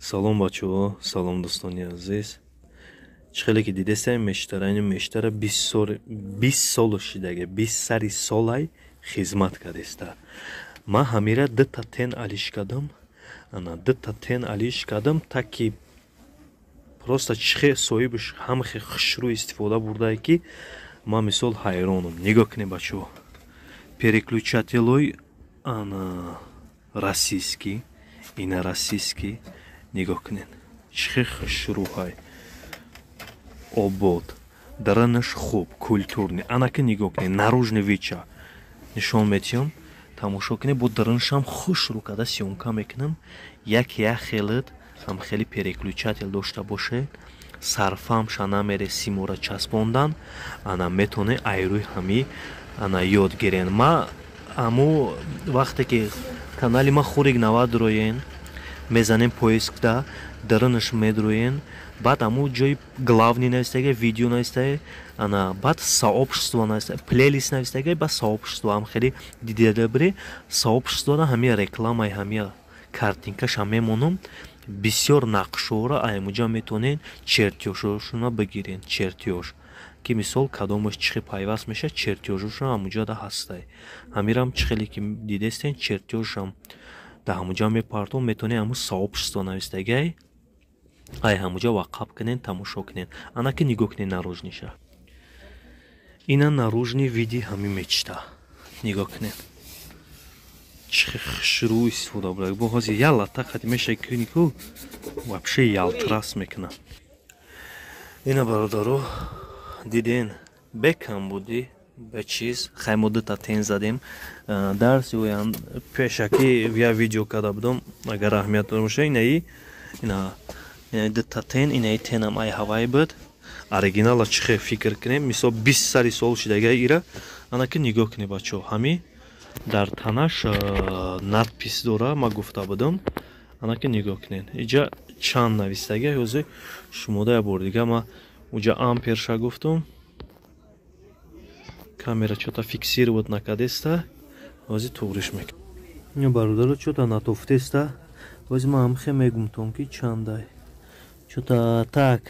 Салом бачаҳо, салом дӯстони азиз. Чӣ хеле ки дидестем мештара 20 сол шидага, 20 сари солай хизмат кардеста. Ма ҳамира дыта тен алиш кардам, таки просто чихе соҳибаш ҳамахе хушрӯ истифода бурдае ки ма мисол ҳайронам. Нигоҳ кунед бачаҳо. Переключателой ана российский, ина российский. Нигоҳ кунед. Чихе хушрӯҳай. Обод. Даранаш хуб, культурный. Анаки нигоҳ кунед. Наружный вича. Нишон метиҳам. Тамошо кунед, бо даранашам хушрӯ карда сёмка мекунам. Як хелит ҳам хели переключател дошта бошед. Сарфамша намере симора часпондан. Ана метоне айрӯи ҳами ана ёд гирен. Ма аму вақте ки канали ма хурик навадроен, мезанем поискда, даранаш медроен. Баъд аму ҷои главный навистаги, видео навистаги, ана баъд сообщество навистаги, плейлист навистаги, ба сообщество ам хеле дида бире. Сообщество на ҳамия рекламаи ҳамия картинкаша мемонам. Бисёр нақшора аймуҷа метонен чертёжошуна бигирен. Чертёж ки мисол кадомаш чихи пайваст меша, чертёжошуна ҳамуҷада ҳастай. Ҳамирам чихи хеле ки дидестен чертёжам да ҳамуҷа мепартон, метонен аму сообщество навистагай. Ай ҳамуҷа вақф кунен, тамошо кунен. Анаки нигоҳ кунен наружниша. Ина наружни види ҳами мечта. Нигоҳ кунен. Чихи хушрӯ истифода бурад. Бо ҳозир яла тақати меша кунику вообще ялтрас мекуна. Ина бародаро диден бекам буди ба чиз хаймо дыта тен задем. Дарси оян пешаки я видео када будам, агар аҳамият дор боша ина дыта тен, инаи тенам ай ҳавай буд. Оригинала чихе фикр кунем, мисол 20 сари сол шидага ира. Анаки нигоҳ кунед бачаҳо, ҳами дар танаш надпис дора, ма гуфта будам. Анаки нигоҳ кунед. Иҷа чанд навистага, ҳозир шумода я бор дига ма уҷа амперша гуфтам. Камера чота фиксировать накардеста. Ҳозир туғриш мекунам. Ин бародаро чота натофтеста. Ҳозир ма ҳамхе мегумтам ки чандай. Чота так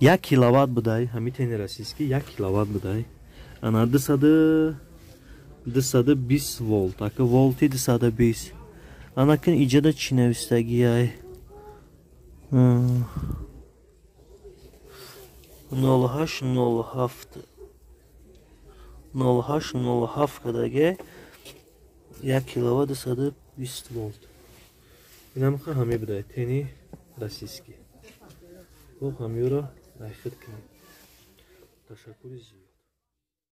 1 киловатт будай, ҳами тени российский 1 киловатт будай. Ана 220 волт, ака волти 220. Анакин иҷада чӣ навистагиай? 0807 кадаге 1 киловатт 220 волт. Инамха ҳами будай, тени российский. Хуб, ҳамиёро айхид кунем. Ташаккури зиёд.